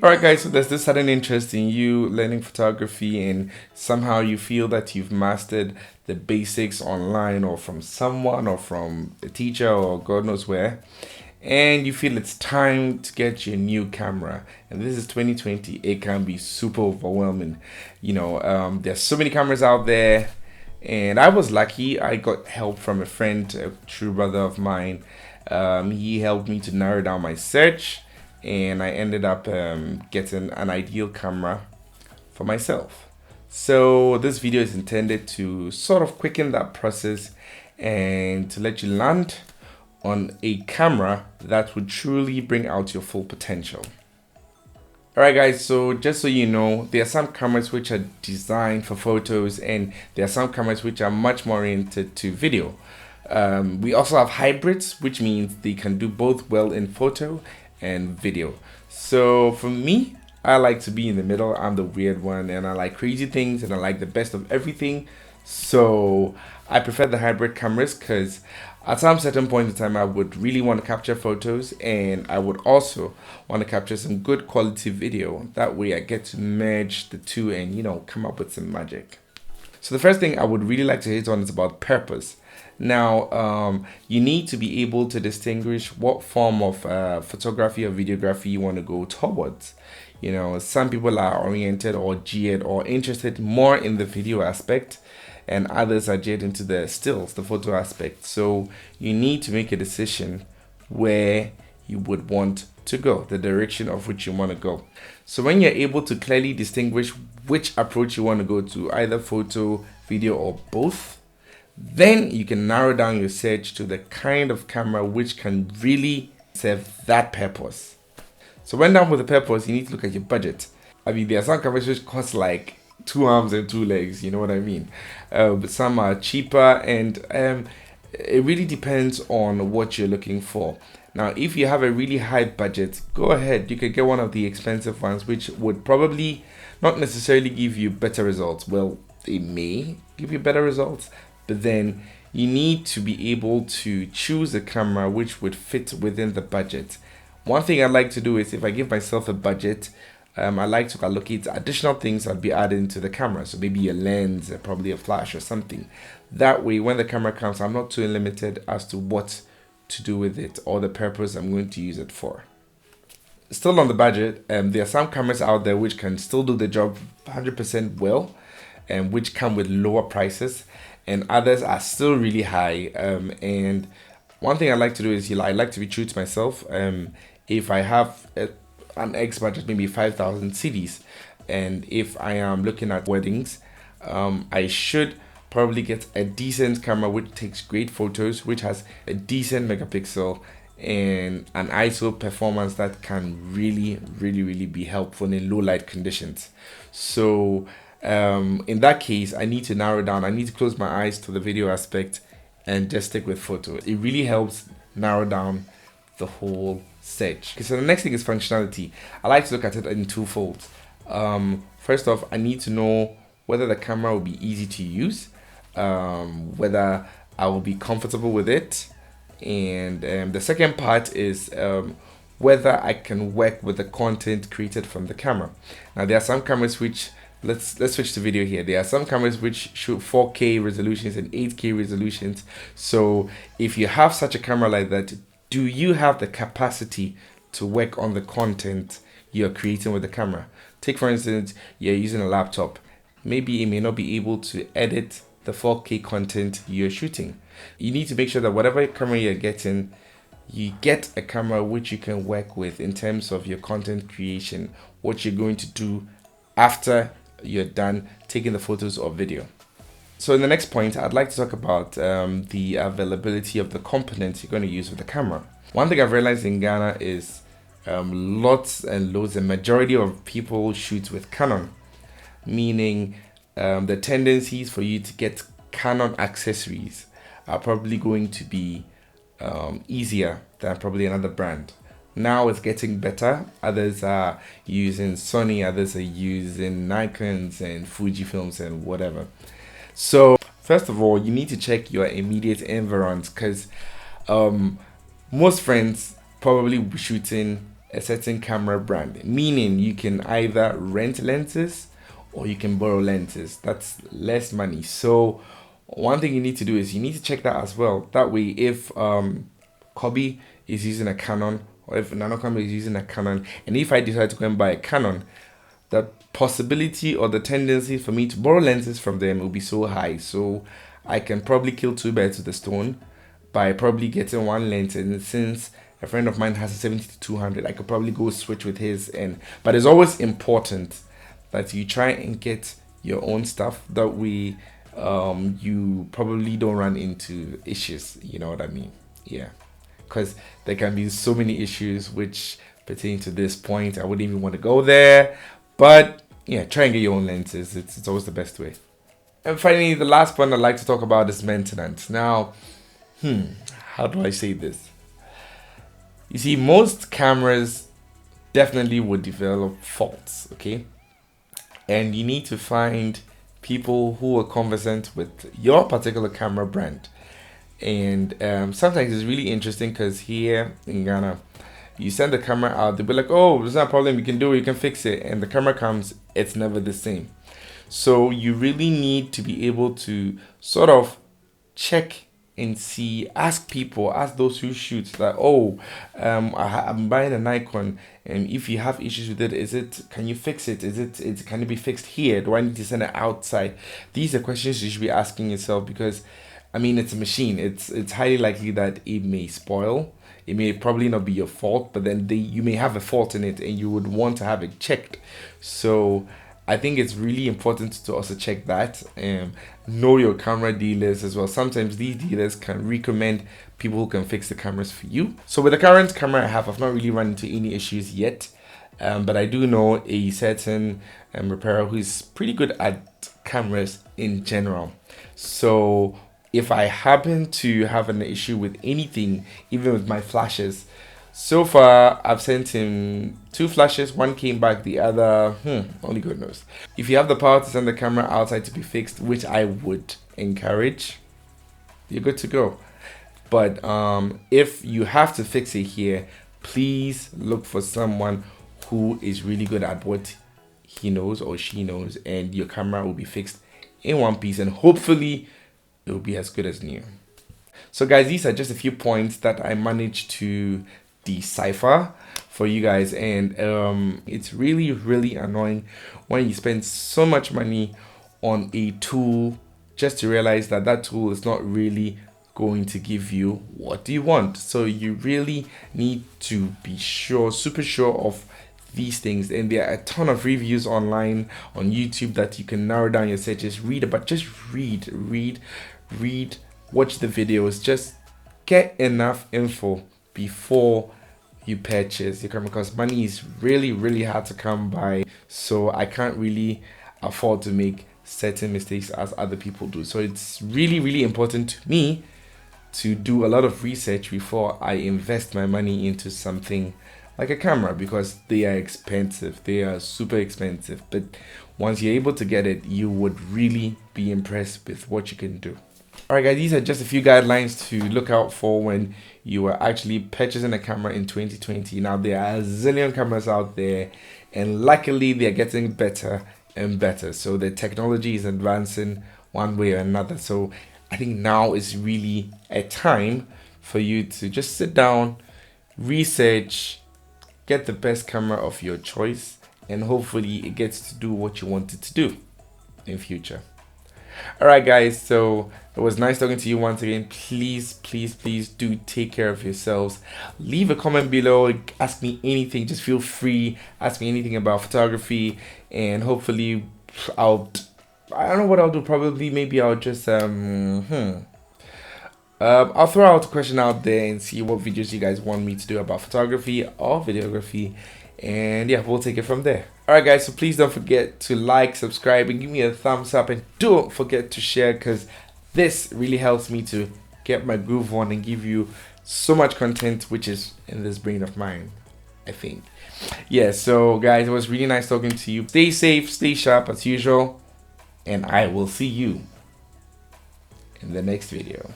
Alright guys, so there's this sudden interest in you learning photography and somehow you feel that you've mastered the basics online or from someone or from a teacher or God knows where, and you feel it's time to get your new camera. And this is 2020. It can be super overwhelming. There's so many cameras out there, and I was lucky. I got help from a friend, a true brother of mine. He helped me to narrow down my search, and I ended up getting an ideal camera for myself. So this video is intended to sort of quicken that process and to let you land on a camera that would truly bring out your full potential. Alright guys, so just so you know, there are some cameras which are designed for photos and there are some cameras which are much more oriented to video. We also have hybrids, which means they can do both well in photo and video. So for me, I like to be in the middle. I'm the weird one and I like crazy things and I like the best of everything. So I prefer the hybrid cameras because at some certain point in time I would really want to capture photos and I would also want to capture some good quality video. That way I get to merge the two and come up with some magic. So the first thing I would really like to hit on is about purpose. Now, you need to be able to distinguish what form of photography or videography you want to go towards. Some people are oriented or geared or interested more in the video aspect, and others are geared into the stills, the photo aspect. So you need to make a decision where you would want to go, the direction of which you want to go. So when you're able to clearly distinguish which approach you want to go to, either photo, video, or both, then you can narrow down your search to the kind of camera which can really serve that purpose. So when done with the purpose, you need to look at your budget. I mean, there are some cameras which cost like 2 arms and 2 legs, you know what I mean? But some are cheaper and it really depends on what you're looking for. Now, if you have a really high budget, go ahead. You could get one of the expensive ones, which would probably not necessarily give you better results. Well, they may give you better results, but then you need to be able to choose a camera which would fit within the budget. One thing I like to do is if I give myself a budget, I like to allocate additional things I'll be adding to the camera. So maybe a lens, probably a flash or something. That way, when the camera comes, I'm not too limited as to what to do with it or the purpose I'm going to use it for. Still on the budget, there are some cameras out there which can still do the job 100% well, and which come with lower prices, and others are still really high. And one thing I like to do is I like to be true to myself. If I have an X budget, maybe 5,000 cedis, and if I am looking at weddings, I should probably get a decent camera which takes great photos, which has a decent megapixel and an ISO performance that can really be helpful in low light conditions. So in that case, I need to narrow down. I need to close my eyes to the video aspect and just stick with photo. It really helps narrow down the whole search. Okay, so the next thing is functionality. I like to look at it in two folds. First off, I need to know whether the camera will be easy to use, whether I will be comfortable with it, and the second part is whether I can work with the content created from the camera. Now there are some cameras which let's switch to video here. There are some cameras which shoot 4K resolutions and 8K resolutions. So if you have such a camera like that, do you have the capacity to work on the content you're creating with the camera? Take for instance, you're using a laptop. Maybe it may not be able to edit the 4K content you're shooting. You need to make sure that whatever camera you're getting, you get a camera which you can work with in terms of your content creation, what you're going to do after you're done taking the photos or video. So in the next point, I'd like to talk about the availability of the components you're going to use with the camera. One thing I've realized in Ghana is lots and loads, the majority of people shoot with Canon, meaning the tendencies for you to get Canon accessories are probably going to be easier than probably another brand. Now it's getting better. Others are using Sony, others are using Nikons and Fujifilms and whatever. So first of all, you need to check your immediate environs because most friends probably will be shooting a certain camera brand, meaning you can either rent lenses or you can borrow lenses. That's less money. So one thing you need to do is you need to check that as well. That way, if Kobe is using a Canon, or if Nanocam is using a Canon, and if I decide to go and buy a Canon, the possibility or the tendency for me to borrow lenses from them will be so high. So I can probably kill two birds with a stone by probably getting one lens. And since a friend of mine has a 70-200, I could probably go switch with his. But it's always important that you try and get your own stuff. That way, you probably don't run into issues. You know what I mean? Yeah, because there can be so many issues which pertain to this point. I wouldn't even want to go there. But yeah, try and get your own lenses. It's always the best way. And finally, the last point I'd like to talk about is maintenance. Now, how do I say this? You see, most cameras definitely would develop faults, okay? And you need to find people who are conversant with your particular camera brand. And sometimes it's really interesting because here in Ghana, you send the camera out, they'll be like, oh, there's not a problem, you can do it, you can fix it. And the camera comes, it's never the same. So you really need to be able to sort of check and see, ask people, ask those who shoot that, oh, I'm buying a Nikon, and if you have issues with it, can you fix it? Can it be fixed here? Do I need to send it outside? These are questions you should be asking yourself, because I mean, it's a machine. It's highly likely that it may spoil. It may probably not be your fault, but then you may have a fault in it and you would want to have it checked. So I think it's really important to also check that and know your camera dealers as well. Sometimes these dealers can recommend people who can fix the cameras for you. So with the current camera I have, I've not really run into any issues yet. But I do know a certain repairer who is pretty good at cameras in general. So if I happen to have an issue with anything, even with my flashes, so far I've sent him 2 flashes. One came back, the other, only God knows. If you have the power to send the camera outside to be fixed, which I would encourage, you're good to go. But if you have to fix it here, please look for someone who is really good at what he knows or she knows, and your camera will be fixed in one piece, and hopefully it will be as good as new. So guys, these are just a few points that I managed to decipher for you guys, and it's really, really annoying when you spend so much money on a tool just to realize that that tool is not really going to give you what you want. So you really need to be sure, super sure of these things. And there are a ton of reviews online on YouTube that you can narrow down your searches, read about, just read, watch the videos, just get enough info before you purchase your camera, because money is really, really hard to come by. So I can't really afford to make certain mistakes as other people do. So it's really, really important to me to do a lot of research before I invest my money into something like a camera, because they are expensive. They are super expensive. But once you're able to get it, you would really be impressed with what you can do. Alright guys, these are just a few guidelines to look out for when you are actually purchasing a camera in 2020. Now, there are a zillion cameras out there, and luckily they're getting better and better. So the technology is advancing one way or another. So I think now is really a time for you to just sit down, research, get the best camera of your choice, and hopefully it gets to do what you want it to do in future. Alright guys, so it was nice talking to you once again. Please do take care of yourselves. Leave a comment below, ask me anything, just feel free, ask me anything about photography, and hopefully I don't know what I'll do. Probably maybe I'll just I'll throw out a question out there and see what videos you guys want me to do about photography or videography, and yeah, we'll take it from there. Alright guys, so please don't forget to like, subscribe, and give me a thumbs up, and don't forget to share, because this really helps me to get my groove on and give you so much content which is in this brain of mine, I think. Yeah, so guys, it was really nice talking to you. Stay safe, stay sharp as usual, and I will see you in the next video.